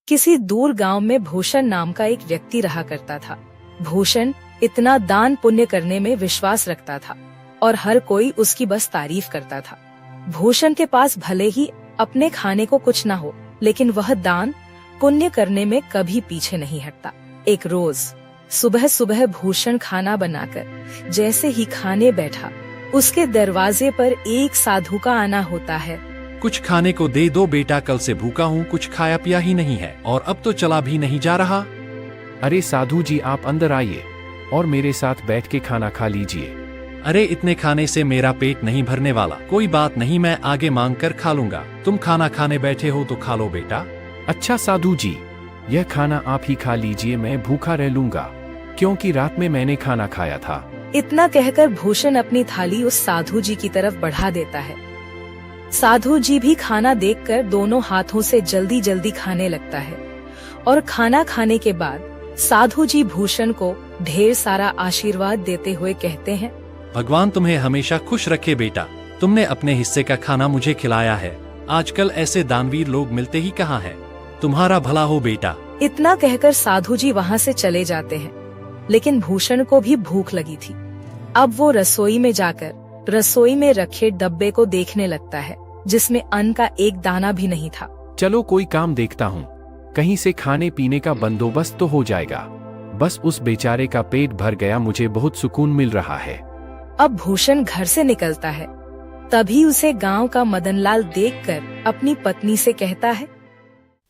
किसी दूर गांव में भूषण नाम का एक व्यक्ति रहा करता था। भूषण इतना दान पुण्य करने में विश्वास रखता था और हर कोई उसकी बस तारीफ करता था। भूषण के पास भले ही अपने खाने को कुछ न हो, लेकिन वह दान पुण्य करने में कभी पीछे नहीं हटता। एक रोज सुबह सुबह भूषण खाना बनाकर जैसे ही खाने बैठा, उसके दरवाजे पर एक साधु का आना होता है। कुछ खाने को दे दो बेटा, कल से भूखा हूँ, कुछ खाया पिया ही नहीं है और अब तो चला भी नहीं जा रहा। अरे साधु जी, आप अंदर आइए और मेरे साथ बैठ के खाना खा लीजिए। अरे इतने खाने से मेरा पेट नहीं भरने वाला। कोई बात नहीं, मैं आगे मांग कर खा लूंगा। तुम खाना खाने बैठे हो तो खा लो बेटा। अच्छा साधु जी, यह खाना आप ही खा लीजिए, मैं भूखा रह लूंगा क्योंकि रात में मैंने खाना खाया था। इतना कहकर भूषण अपनी थाली उस साधु जी की तरफ बढ़ा देता है। साधु जी भी खाना देखकर दोनों हाथों से जल्दी जल्दी खाने लगता है और खाना खाने के बाद साधु जी भूषण को ढेर सारा आशीर्वाद देते हुए कहते हैं, भगवान तुम्हें हमेशा खुश रखे बेटा। तुमने अपने हिस्से का खाना मुझे खिलाया है। आजकल ऐसे दानवीर लोग मिलते ही कहाँ हैं। तुम्हारा भला हो बेटा। इतना कहकर साधु जी वहाँ से चले जाते हैं। लेकिन भूषण को भी भूख लगी थी। अब वो रसोई में जाकर रसोई में रखे डब्बे को देखने लगता है, जिसमें अन्न का एक दाना भी नहीं था। चलो कोई काम देखता हूँ, कहीं से खाने पीने का बंदोबस्त तो हो जाएगा। बस उस बेचारे का पेट भर गया, मुझे बहुत सुकून मिल रहा है। अब भूषण घर से निकलता है। तभी उसे गांव का मदनलाल देखकर अपनी पत्नी से कहता है,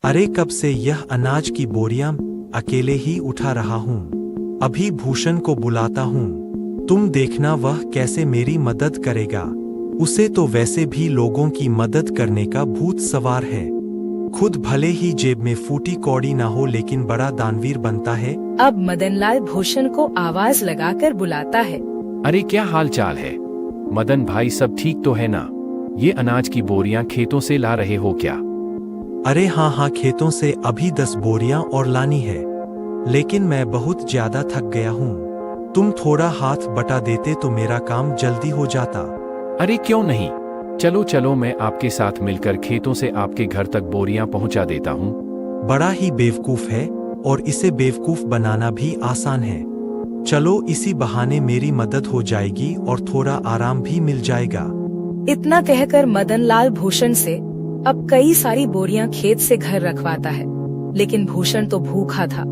अरे कब से यह अनाज की बोरियां अकेले ही उठा रहा हूँ। अभी भूषण को बुलाता हूँ, तुम देखना वह कैसे मेरी मदद करेगा। उसे तो वैसे भी लोगों की मदद करने का भूत सवार है। खुद भले ही जेब में फूटी कौड़ी ना हो, लेकिन बड़ा दानवीर बनता है। अब मदनलाल भूषण को आवाज लगाकर बुलाता है, अरे क्या हाल चाल है मदन भाई, सब ठीक तो है ना? ये अनाज की बोरियां खेतों से ला रहे हो क्या? अरे हाँ, खेतों से अभी 10 बोरियां और लानी है, लेकिन मैं बहुत ज्यादा थक गया हूँ। तुम थोड़ा हाथ बटा देते तो मेरा काम जल्दी हो जाता। अरे क्यों नहीं, चलो चलो, मैं आपके साथ मिलकर खेतों से आपके घर तक बोरियां पहुंचा देता हूं। बड़ा ही बेवकूफ है और इसे बेवकूफ बनाना भी आसान है। चलो इसी बहाने मेरी मदद हो जाएगी और थोड़ा आराम भी मिल जाएगा। इतना कहकर मदनलाल भूषण से अब कई सारी बोरियां खेत से घर रखवाता है। लेकिन भूषण तो भूखा था,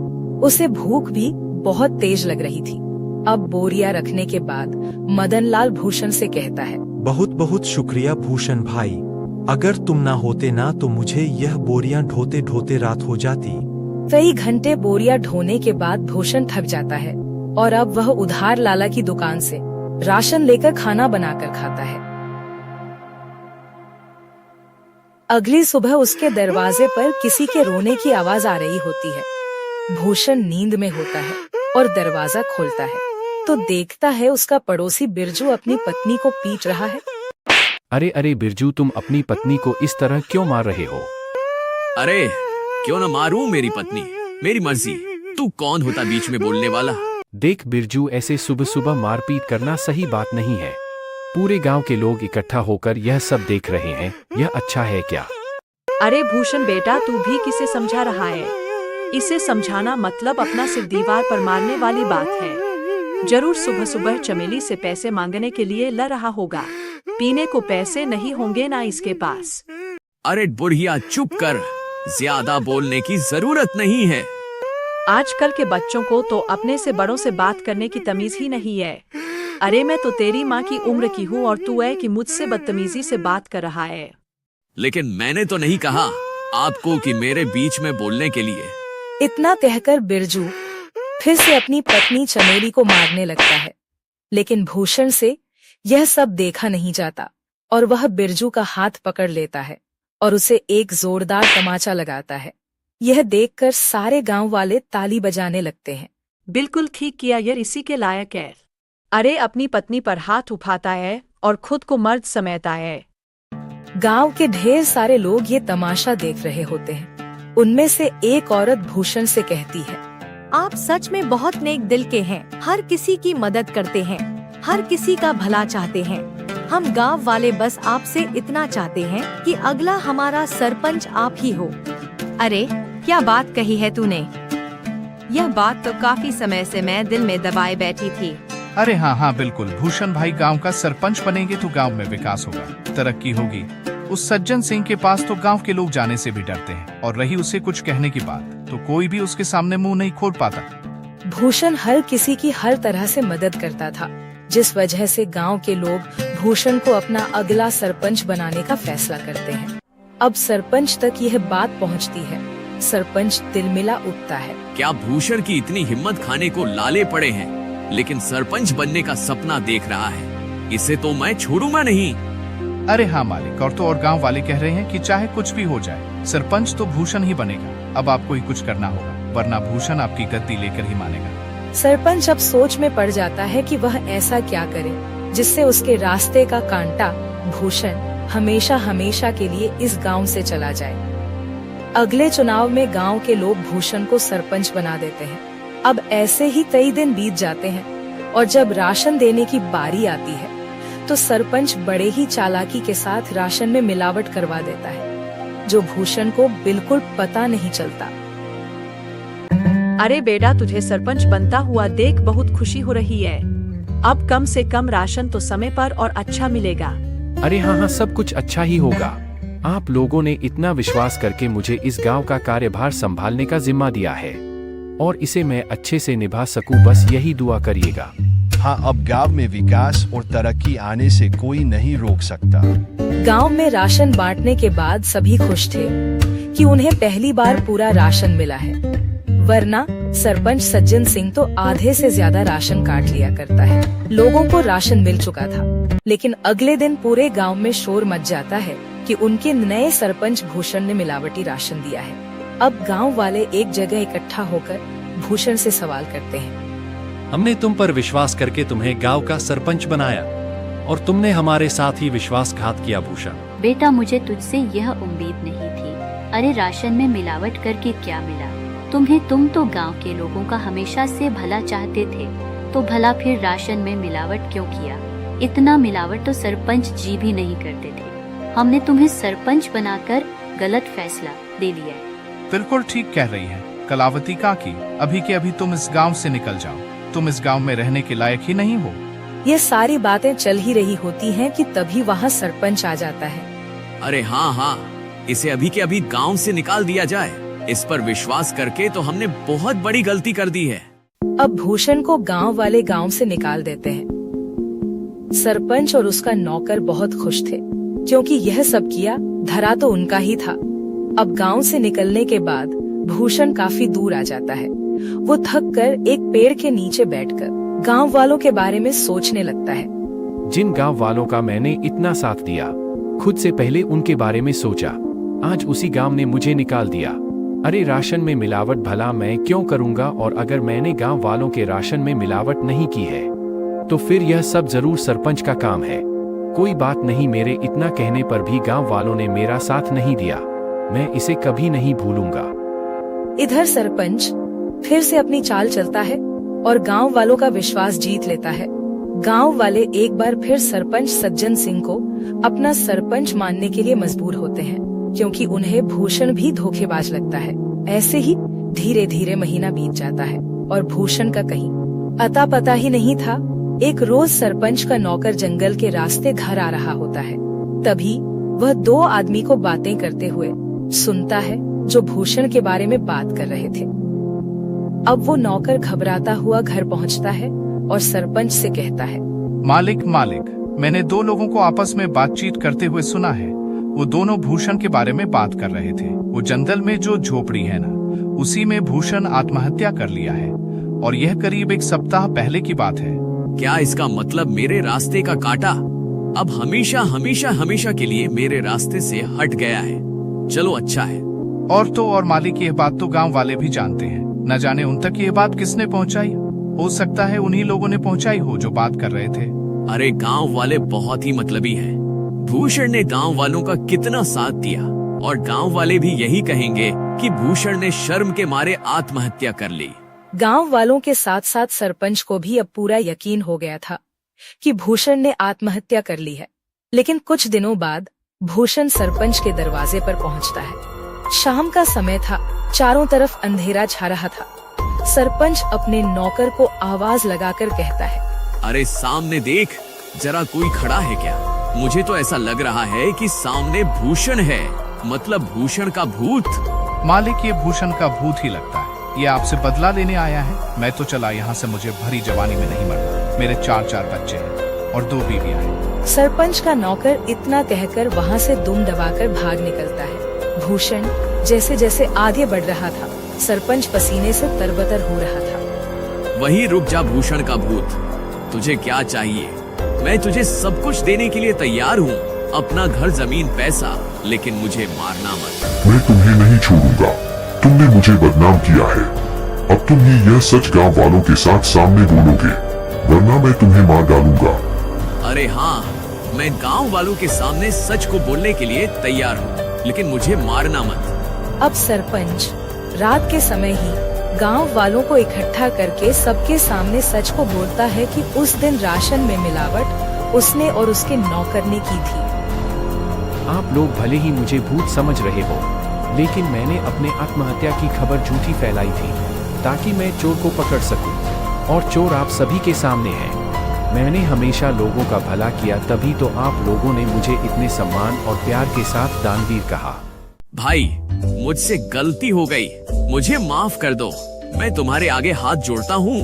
उसे भूख भी बहुत तेज लग रही थी। अब बोरियां रखने के बाद मदनलाल भूषण से कहता है, बहुत बहुत शुक्रिया भूषण भाई। अगर तुम ना होते ना तो मुझे यह बोरियां ढोते ढोते रात हो जाती। कई घंटे बोरियां ढोने के बाद भूषण थक जाता है और अब वह उधार लाला की दुकान से राशन लेकर खाना बनाकर खाता है। अगली सुबह उसके दरवाजे पर किसी के रोने की आवाज आ रही होती है। भूषण नींद में होता है और दरवाजा खोलता है तो देखता है उसका पड़ोसी बिरजू अपनी पत्नी को पीट रहा है। अरे अरे बिरजू, तुम अपनी पत्नी को इस तरह क्यों मार रहे हो? अरे क्यों न मारूं मेरी पत्नी, मेरी मर्जी। तू कौन होता बीच में बोलने वाला? देख बिरजू, ऐसे सुबह सुबह मारपीट करना सही बात नहीं है। पूरे गांव के लोग इकट्ठा होकर यह सब देख रहे हैं, यह अच्छा है क्या? अरे भूषण बेटा, तू भी किसे समझा रहा है? इसे समझाना मतलब अपना सिर दीवार पर मारने वाली बात है। जरूर सुबह सुबह चमेली से पैसे मांगने के लिए लड़ रहा होगा। पीने को पैसे नहीं होंगे ना इसके पास। अरे बुढ़िया चुप कर, ज्यादा बोलने की जरूरत नहीं है। आजकल के बच्चों को तो अपने से बड़ों से बात करने की तमीज ही नहीं है। अरे मैं तो तेरी माँ की उम्र की हूँ और तू है कि मुझसे बदतमीजी से बात कर रहा है। लेकिन मैंने तो नहीं कहा आपको कि मेरे बीच में बोलने के लिए। इतना कहकर बिरजू फिर से अपनी पत्नी चमेली को मारने लगता है। लेकिन भूषण से यह सब देखा नहीं जाता और वह बिरजू का हाथ पकड़ लेता है और उसे एक जोरदार तमाचा लगाता है। यह देखकर सारे गांव वाले ताली बजाने लगते हैं। बिल्कुल ठीक किया यार, इसी के लायक है। अरे अपनी पत्नी पर हाथ उठाता है और खुद को मर्द समझता है। गांव के ढेर सारे लोग ये तमाशा देख रहे होते हैं। उनमें से एक औरत भूषण से कहती है, आप सच में बहुत नेक दिल के हैं। हर किसी की मदद करते हैं, हर किसी का भला चाहते हैं। हम गांव वाले बस आपसे इतना चाहते हैं कि अगला हमारा सरपंच आप ही हो। अरे क्या बात कही है तूने? यह बात तो काफी समय से मैं दिल में दबाए बैठी थी। अरे हाँ हाँ बिल्कुल, भूषण भाई गांव का सरपंच बनेंगे तो गांव में विकास होगा, तरक्की होगी। उस सज्जन सिंह के पास तो गांव के लोग जाने से भी डरते हैं, और रही उसे कुछ कहने की बात तो कोई भी उसके सामने मुंह नहीं खोल पाता। भूषण हर किसी की हर तरह से मदद करता था, जिस वजह से गांव के लोग भूषण को अपना अगला सरपंच बनाने का फैसला करते हैं। अब सरपंच तक यह बात पहुंचती है। सरपंच तिलमिला उठता है। क्या भूषण की इतनी हिम्मत खाने को लाले पड़े हैं, लेकिन सरपंच बनने का सपना देख रहा है। इसे तो मैं छोड़ूंगा नहीं। अरे हाँ मालिक, और तो और गांव वाले कह रहे हैं कि चाहे कुछ भी हो जाए, सरपंच तो भूषण ही बनेगा। अब आपको ही कुछ करना होगा, वरना भूषण आपकी गद्दी लेकर ही मानेगा। सरपंच अब सोच में पड़ जाता है कि वह ऐसा क्या करे जिससे उसके रास्ते का कांटा भूषण हमेशा हमेशा के लिए इस गांव से चला जाए। अगले चुनाव में गांव के लोग भूषण को सरपंच बना देते हैं। अब ऐसे ही कई दिन बीत जाते हैं और जब राशन देने की बारी आती है तो सरपंच बड़े ही चालाकी के साथ राशन में मिलावट करवा देता है, जो भूषण को बिल्कुल पता नहीं चलता। अरे बेटा, तुझे सरपंच बनता हुआ देख बहुत खुशी हो रही है। अब कम से कम राशन तो समय पर और अच्छा मिलेगा। अरे हाँ हाँ, सब कुछ अच्छा ही होगा। आप लोगों ने इतना विश्वास करके मुझे इस गांव का कार्यभार संभालने का जिम्मा दिया है और इसे मैं अच्छे से निभा सकूं, बस यही दुआ करिएगा। हाँ, अब गांव में विकास और तरक्की आने से कोई नहीं रोक सकता। गांव में राशन बांटने के बाद सभी खुश थे कि उन्हें पहली बार पूरा राशन मिला है, वरना सरपंच सज्जन सिंह तो आधे से ज्यादा राशन काट लिया करता है। लोगों को राशन मिल चुका था, लेकिन अगले दिन पूरे गांव में शोर मच जाता है कि उनके नए सरपंच भूषण ने मिलावटी राशन दिया है। अब गांव वाले एक जगह इकट्ठा होकर भूषण से सवाल करते हैं। हमने तुम पर विश्वास करके तुम्हें गांव का सरपंच बनाया और तुमने हमारे साथ ही विश्वासघात किया भूषण। बेटा, मुझे तुझसे यह उम्मीद नहीं थी। अरे राशन में मिलावट करके क्या मिला तुम्हें? तुम तो गांव के लोगों का हमेशा से भला चाहते थे, तो भला फिर राशन में मिलावट क्यों किया? इतना मिलावट तो सरपंच जी भी नहीं करते थे। हमने तुम्हें सरपंच बनाकर गलत फैसला ले लिया है। बिल्कुल ठीक कह रही है कलावती काकी, अभी के अभी तुम इस गांव से निकल जाओ। तुम इस गांव में रहने के लायक ही नहीं हो। ये सारी बातें चल ही रही होती हैं कि तभी वहाँ सरपंच आ जाता है। अरे हाँ हाँ, इसे अभी के अभी गांव से निकाल दिया जाए। इस पर विश्वास करके तो हमने बहुत बड़ी गलती कर दी है। अब भूषण को गांव वाले गांव से निकाल देते हैं। सरपंच और उसका नौकर बहुत खुश थे, क्योंकि यह सब किया धरा तो उनका ही था। अब गांव से निकलने के बाद भूषण काफी दूर आ जाता है। वो थक कर एक पेड़ के नीचे बैठकर गांव वालों के बारे में सोचने लगता है। जिन गांव वालों का मैंने इतना साथ दिया, खुद से पहले उनके बारे में सोचा, आज उसी गांव ने मुझे निकाल दिया। अरे राशन में मिलावट भला मैं क्यों करूंगा? और अगर मैंने गांव वालों के राशन में मिलावट नहीं की है तो फिर यह सब जरूर सरपंच का काम है। कोई बात नहीं, मेरे इतना कहने पर भी गांव वालों ने मेरा साथ नहीं दिया, मैं इसे कभी नहीं भूलूंगा। इधर सरपंच फिर से अपनी चाल चलता है और गांव वालों का विश्वास जीत लेता है। गांव वाले एक बार फिर सरपंच सज्जन सिंह को अपना सरपंच मानने के लिए मजबूर होते हैं, क्योंकि उन्हें भूषण भी धोखेबाज लगता है। ऐसे ही धीरे धीरे महीना बीत जाता है और भूषण का कहीं अता पता ही नहीं था। एक रोज सरपंच का नौकर जंगल के रास्ते घर आ रहा होता है। तभी वह दो आदमी को बातें करते हुए सुनता है, जो भूषण के बारे में बात कर रहे थे। अब वो नौकर घबराता हुआ घर पहुंचता है और सरपंच से कहता है, मालिक, मैंने दो लोगों को आपस में बातचीत करते हुए सुना है। वो दोनों भूषण के बारे में बात कर रहे थे। वो जंगल में जो झोपड़ी है ना, उसी में भूषण आत्महत्या कर लिया है, और यह करीब एक सप्ताह पहले की बात है। क्या इसका मतलब मेरे रास्ते का कांटा अब हमेशा हमेशा हमेशा के लिए मेरे रास्ते से हट गया है? चलो अच्छा है। और तो और मालिक, यह बात तो गांव वाले भी जानते हैं। न जाने उन तक ये बात किसने पहुंचाई। हो सकता है उन्हीं लोगों ने पहुंचाई हो जो बात कर रहे थे। अरे गांव वाले बहुत ही मतलबी हैं। भूषण ने गांव वालों का कितना साथ दिया, और गांव वाले भी यही कहेंगे कि भूषण ने शर्म के मारे आत्महत्या कर ली। गांव वालों के साथ साथ सरपंच को भी अब पूरा यकीन हो गया था कि भूषण ने आत्महत्या कर ली है। लेकिन कुछ दिनों बाद भूषण सरपंच के दरवाजे पर पहुंचता है। शाम का समय था, चारों तरफ अंधेरा छा रहा था। सरपंच अपने नौकर को आवाज लगाकर कहता है, अरे सामने देख, जरा कोई खड़ा है क्या? मुझे तो ऐसा लग रहा है कि सामने भूषण है, मतलब भूषण का भूत। मालिक, ये भूषण का भूत ही लगता है। ये आपसे बदला लेने आया है। मैं तो चला यहाँ से, मुझे भरी जवानी में नहीं मरना। मेरे 4 बच्चे हैं और 2 बीवियां हैं। सरपंच का नौकर इतना कहकर वहाँ से दुम दबाकर भाग निकलता है। भूषण जैसे जैसे आगे बढ़ रहा था, सरपंच पसीने से तरबतर हो रहा था। वही रुक जा भूषण का भूत, तुझे क्या चाहिए? मैं तुझे सब कुछ देने के लिए तैयार हूँ, अपना घर, जमीन, पैसा, लेकिन मुझे मारना मत। मैं तुम्हें नहीं छोड़ूंगा। तुमने मुझे बदनाम किया है। अब तुम ही यह सच गांव वालों के साथ सामने बोलोगे, वरना मैं तुम्हें मार डालूंगा। अरे हाँ, मैं गांव वालों के सामने सच को बोलने के लिए तैयार हूँ, लेकिन मुझे मारना मत। अब सरपंच रात के समय ही गांव वालों को इकट्ठा करके सबके सामने सच को बोलता है कि उस दिन राशन में मिलावट उसने और उसके नौकर ने की थी। आप लोग भले ही मुझे भूत समझ रहे हो, लेकिन मैंने अपने आत्महत्या की खबर झूठी फैलाई थी ताकि मैं चोर को पकड़ सकूं, और चोर आप सभी के सामने है। मैंने हमेशा लोगों का भला किया, तभी तो आप लोगों ने मुझे इतने सम्मान और प्यार के साथ दानवीर कहा। भाई, मुझसे गलती हो गई, मुझे माफ कर दो। मैं तुम्हारे आगे हाथ जोड़ता हूँ।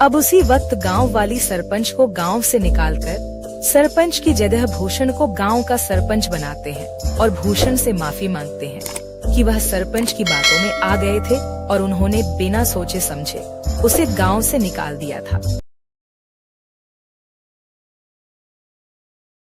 अब उसी वक्त गांव वाली सरपंच को गांव से निकालकर सरपंच की जगह भूषण को गांव का सरपंच बनाते हैं और भूषण से माफी मांगते हैं कि वह सरपंच की बातों में आ गए थे और उन्होंने बिना सोचे समझे उसे गांव से निकाल दिया था।